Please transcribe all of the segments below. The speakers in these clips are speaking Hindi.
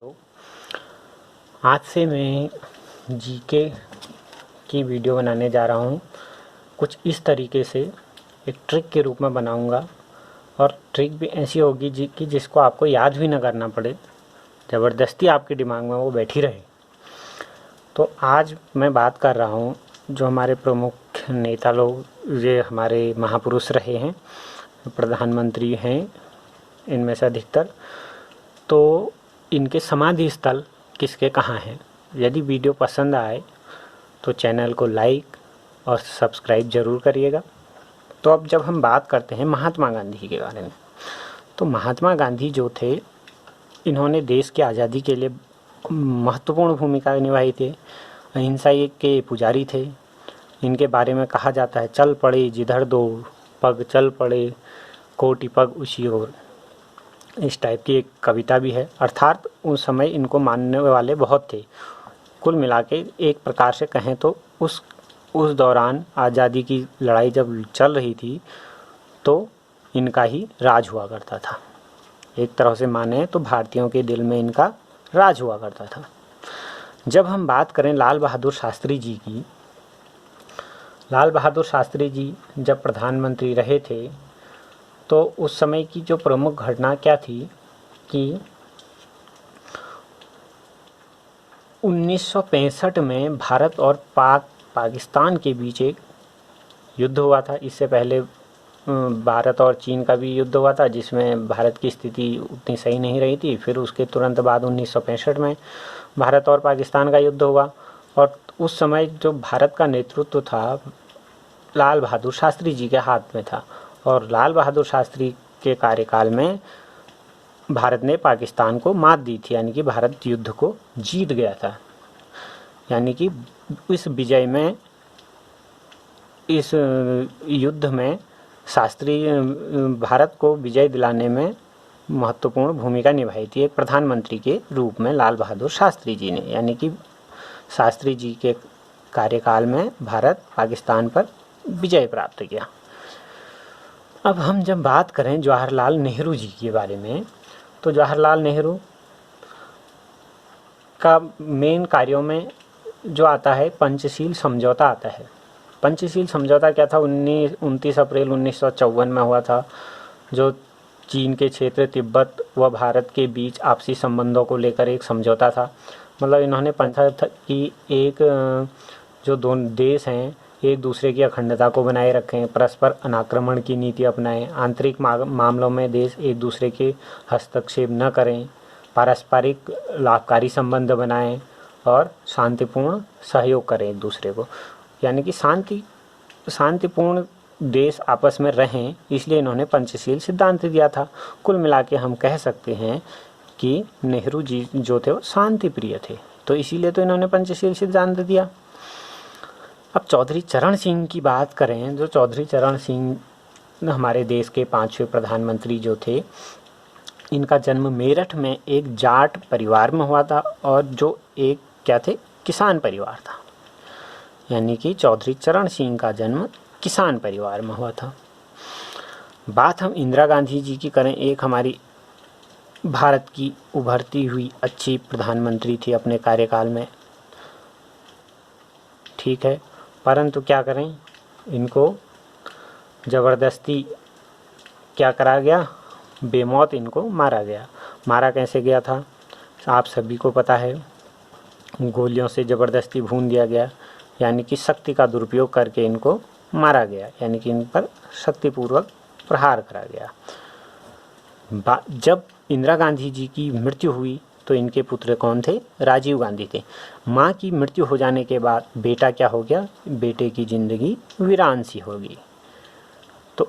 तो आज से मैं जीके की वीडियो बनाने जा रहा हूँ। कुछ इस तरीके से एक ट्रिक के रूप में बनाऊँगा और ट्रिक भी ऐसी होगी कि जिसको आपको याद भी ना करना पड़े, ज़बरदस्ती आपके दिमाग में वो बैठी रहे। तो आज मैं बात कर रहा हूँ जो हमारे प्रमुख नेता लोग, ये हमारे महापुरुष रहे हैं, प्रधानमंत्री हैं इनमें से अधिकतर, तो इनके समाधि स्थल किसके कहाँ हैं। यदि वीडियो पसंद आए तो चैनल को लाइक और सब्सक्राइब ज़रूर करिएगा। तो अब जब हम बात करते हैं महात्मा गांधी के बारे में, तो महात्मा गांधी जो थे, इन्होंने देश की आज़ादी के लिए महत्वपूर्ण भूमिका निभाई थी। अहिंसा के पुजारी थे। इनके बारे में कहा जाता है, चल पड़े जिधर दो पग, चल पड़े कोटि पग उसी ओर। इस टाइप की एक कविता भी है। अर्थात उस समय इनको मानने वाले बहुत थे। कुल मिला के एक प्रकार से कहें तो उस दौरान आज़ादी की लड़ाई जब चल रही थी तो इनका ही राज हुआ करता था। एक तरह से माने तो भारतीयों के दिल में इनका राज हुआ करता था। जब हम बात करें लाल बहादुर शास्त्री जी की, लाल बहादुर शास्त्री जी जब प्रधानमंत्री रहे थे तो उस समय की जो प्रमुख घटना क्या थी कि 1965 में भारत और पाकिस्तान के बीच एक युद्ध हुआ था। इससे पहले भारत और चीन का भी युद्ध हुआ था, जिसमें भारत की स्थिति उतनी सही नहीं रही थी। फिर उसके तुरंत बाद 1965 में भारत और पाकिस्तान का युद्ध हुआ और उस समय जो भारत का नेतृत्व था लाल बहादुर शास्त्री जी के हाथ में था और लाल बहादुर शास्त्री के कार्यकाल में भारत ने पाकिस्तान को मात दी थी, यानी कि भारत युद्ध को जीत गया था। यानी कि इस विजय में, इस युद्ध में शास्त्री भारत को विजय दिलाने में महत्वपूर्ण भूमिका निभाई थी एक प्रधानमंत्री के रूप में लाल बहादुर शास्त्री जी ने। यानी कि शास्त्री जी के कार्यकाल में भारत पाकिस्तान पर विजय प्राप्त किया। अब हम जब बात करें जवाहरलाल नेहरू जी के बारे में, तो जवाहरलाल नेहरू का मेन कार्यों में जो आता है पंचशील समझौता आता है। पंचशील समझौता क्या था? 29 अप्रैल 1954 में हुआ था, जो चीन के क्षेत्र तिब्बत व भारत के बीच आपसी संबंधों को लेकर एक समझौता था। मतलब इन्होंने पंचा कि एक जो दोनों देश हैं एक दूसरे की अखंडता को बनाए रखें, परस्पर अनाक्रमण की नीति अपनाएं, आंतरिक मामलों में देश एक दूसरे के हस्तक्षेप न करें, पारस्परिक लाभकारी संबंध बनाएं और शांतिपूर्ण सहयोग करें एक दूसरे को। यानी कि शांतिपूर्ण देश आपस में रहें, इसलिए इन्होंने पंचशील सिद्धांत दिया था। कुल मिला के हम कह सकते हैं कि नेहरू जी जो थे वो शांति प्रिय थे, तो इसीलिए तो इन्होंने पंचशील सिद्धांत दिया। अब चौधरी चरण सिंह की बात करें, जो चौधरी चरण सिंह हमारे देश के 5वें प्रधानमंत्री जो थे, इनका जन्म मेरठ में एक जाट परिवार में हुआ था और जो एक क्या थे, किसान परिवार था। यानी कि चौधरी चरण सिंह का जन्म किसान परिवार में हुआ था। बात हम इंदिरा गांधी जी की करें, एक हमारी भारत की उभरती हुई अच्छी प्रधानमंत्री थी अपने कार्यकाल में, ठीक है, परंतु क्या करें, इनको ज़बरदस्ती क्या करा गया, बेमौत इनको मारा गया। मारा कैसे गया था आप सभी को पता है, गोलियों से ज़बरदस्ती भून दिया गया। यानी कि शक्ति का दुरुपयोग करके इनको मारा गया, यानी कि इन पर शक्तिपूर्वक प्रहार करा गया। जब इंदिरा गांधी जी की मृत्यु हुई तो इनके पुत्र कौन थे? राजीव गांधी थे। माँ की मृत्यु हो जाने के बाद बेटा क्या हो गया? बेटे की ज़िंदगी वीरान सी होगी। तो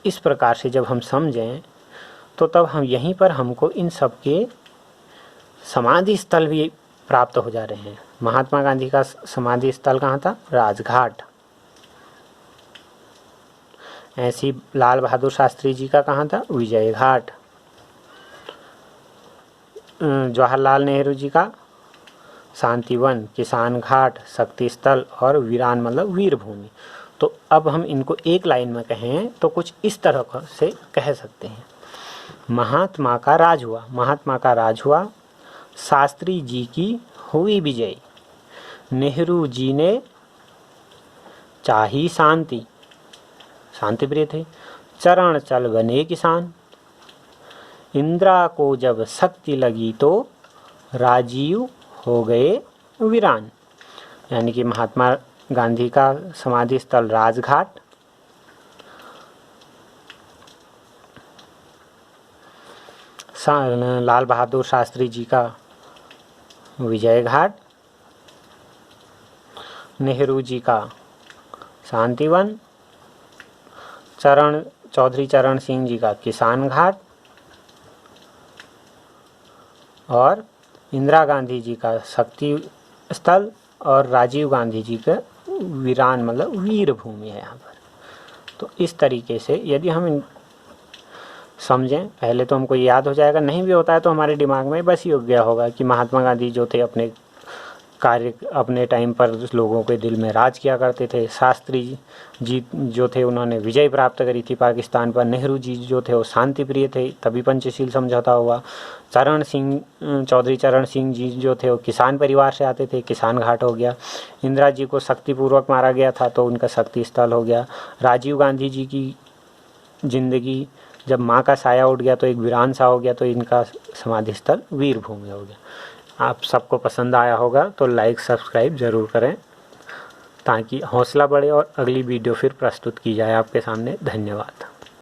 इस प्रकार से जब हम समझें तो तब हम यहीं पर हमको इन सब के समाधि स्थल भी प्राप्त हो जा रहे हैं। महात्मा गांधी का समाधि स्थल कहाँ था? राजघाट। ऐसी लाल बहादुर शास्त्री जी का कहाँ था? विजय घाट। जवाहरलाल नेहरू जी का शांतिवन, किसान घाट, शक्ति स्थल और वीरान मतलब वीर भूमि। तो अब हम इनको एक लाइन में कहें तो कुछ इस तरह से कह सकते हैं, महात्मा का राज हुआ। महात्मा का राज हुआ शास्त्री जी की हुई विजय, नेहरू जी ने चाही शांति, शांति प्रिय थे, चरण चल बने किसान, इंदिरा को जब शक्ति लगी तो राजीव हो गए वीरान। यानी कि महात्मा गांधी का समाधि स्थल राजघाट, लाल बहादुर शास्त्री जी का विजय घाट, नेहरू जी का शांतिवन, चौधरी चरण सिंह जी का किसान घाट और इंदिरा गांधी जी का शक्ति स्थल और राजीव गांधी जी का वीरान मतलब वीर भूमि है यहाँ पर। तो इस तरीके से यदि हम समझें, पहले तो हमको याद हो जाएगा, नहीं भी होता है तो हमारे दिमाग में बस ही हो गया होगा कि महात्मा गांधी जो थे अपने कार्य अपने टाइम पर लोगों के दिल में राज किया करते थे। शास्त्री जी जो थे उन्होंने विजय प्राप्त करी थी पाकिस्तान पर। नेहरू जी जो थे वो शांति प्रिय थे, तभी पंचशील समझौता हुआ। चौधरी चरण सिंह जी जो थे वो किसान परिवार से आते थे, किसान घाट हो गया। इंदिरा जी को शक्तिपूर्वक मारा गया था तो उनका शक्ति स्थल हो गया। राजीव गांधी जी की जिंदगी जब माँ का साया उठ गया तो एक वीरान सा हो गया, तो इनका समाधि स्थल वीर भूमि हो गया। आप सबको पसंद आया होगा तो लाइक सब्सक्राइब ज़रूर करें ताकि हौसला बढ़े और अगली वीडियो फिर प्रस्तुत की जाए आपके सामने। धन्यवाद।